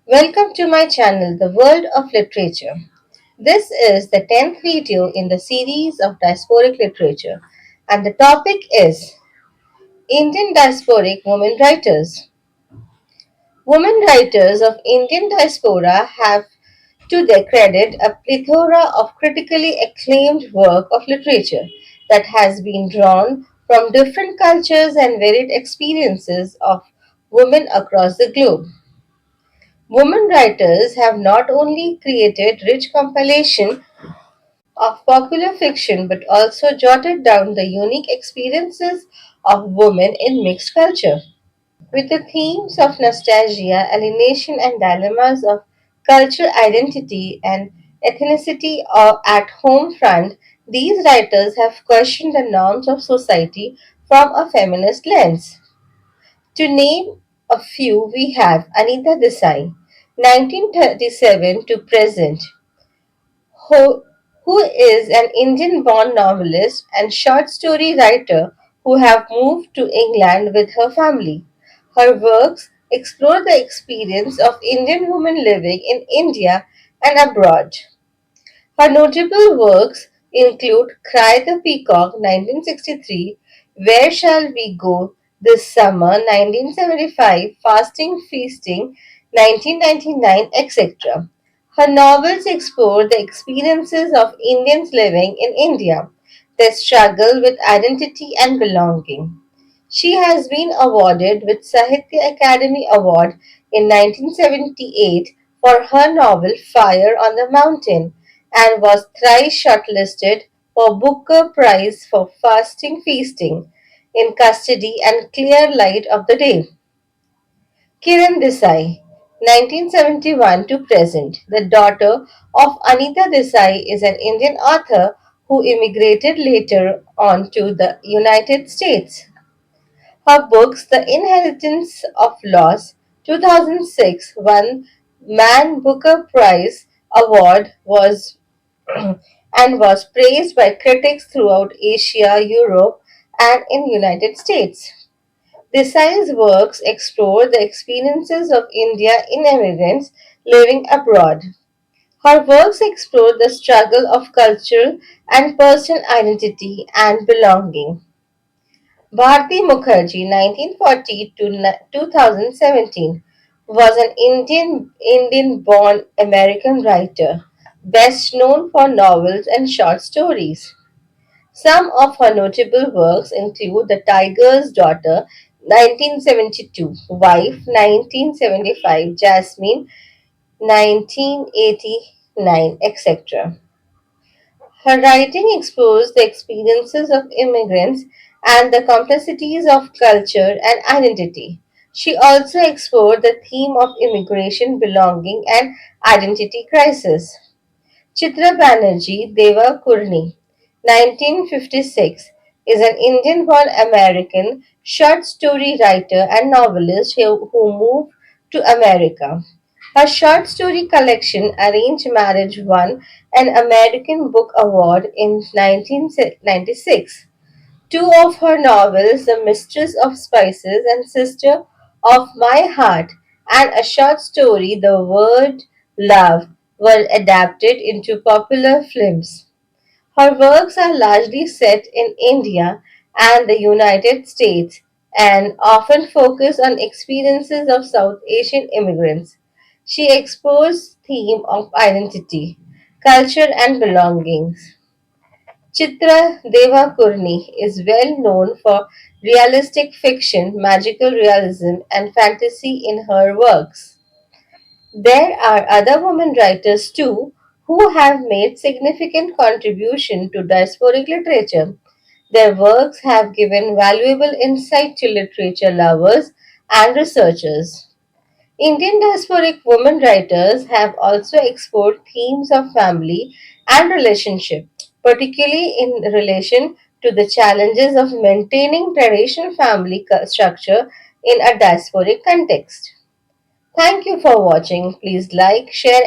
Welcome to my channel, The World of Literature. This is the 10th video in the series of diasporic literature, and the topic is Indian diasporic women writers. Women writers of Indian diaspora have, to their credit, a plethora of critically acclaimed work of literature that has been drawn from different cultures and varied experiences of women across the globe. Women writers have not only created rich compilation of popular fiction but also jotted down the unique experiences of women in mixed culture. With the themes of nostalgia, alienation, and dilemmas of cultural identity and ethnicity at home front, these writers have questioned the norms of society from a feminist lens. To name a few, we have Anita Desai, 1937 to present, who, who is an Indian born novelist and short story writer who have moved to England with her family. Her works explore the experience of Indian women living in India and abroad. Her notable works include Cry the Peacock 1963, Where Shall We Go This Summer 1975, Fasting Feasting 1999, etc. Her novels explore the experiences of Indians living in India, their struggle with identity and belonging. She has been awarded with Sahitya Academy Award in 1978 for her novel Fire on the Mountain and was thrice shortlisted for Booker Prize for Fasting Feasting, In Custody and Clear Light of the Day. Kiran Desai, 1971 to present, the daughter of Anita Desai, is an Indian author who immigrated later on to the United States. Her books, The Inheritance of Loss, 2006, won Man Booker Prize Award was and was praised by critics throughout Asia, Europe, and in United States. Desai's works explore the experiences of India in immigrants living abroad. Her works explore the struggle of cultural and personal identity and belonging. Bharti Mukherjee, 1940 to 2017, was an Indian-born American writer, best known for novels and short stories. Some of her notable works include The Tiger's Daughter, 1972, Wife, 1975, Jasmine, 1989, etc. Her writing explores the experiences of immigrants and the complexities of culture and identity. She also explored the theme of immigration, belonging, and identity crisis. Chitra Banerjee Deva Kurni, 1956, is an Indian born American short story writer and novelist who moved to America. Her short story collection, Arranged Marriage, won an American Book Award in 1996. Two of her novels, The Mistress of Spices and Sister of My Heart, and a short story, The Word Love, were adapted into popular films. Her works are largely set in India and the United States and often focus on experiences of South Asian immigrants. She explores theme of identity, culture and belongings. Chitra Devakurni is well known for realistic fiction, magical realism, and fantasy in her works. There are other women writers too who have made significant contribution to diasporic literature. Their works have given valuable insight to literature lovers and researchers. Indian diasporic women writers have also explored themes of family and relationship, particularly in relation to the challenges of maintaining traditional family structure in a diasporic context. Thank you for watching. Please like, share,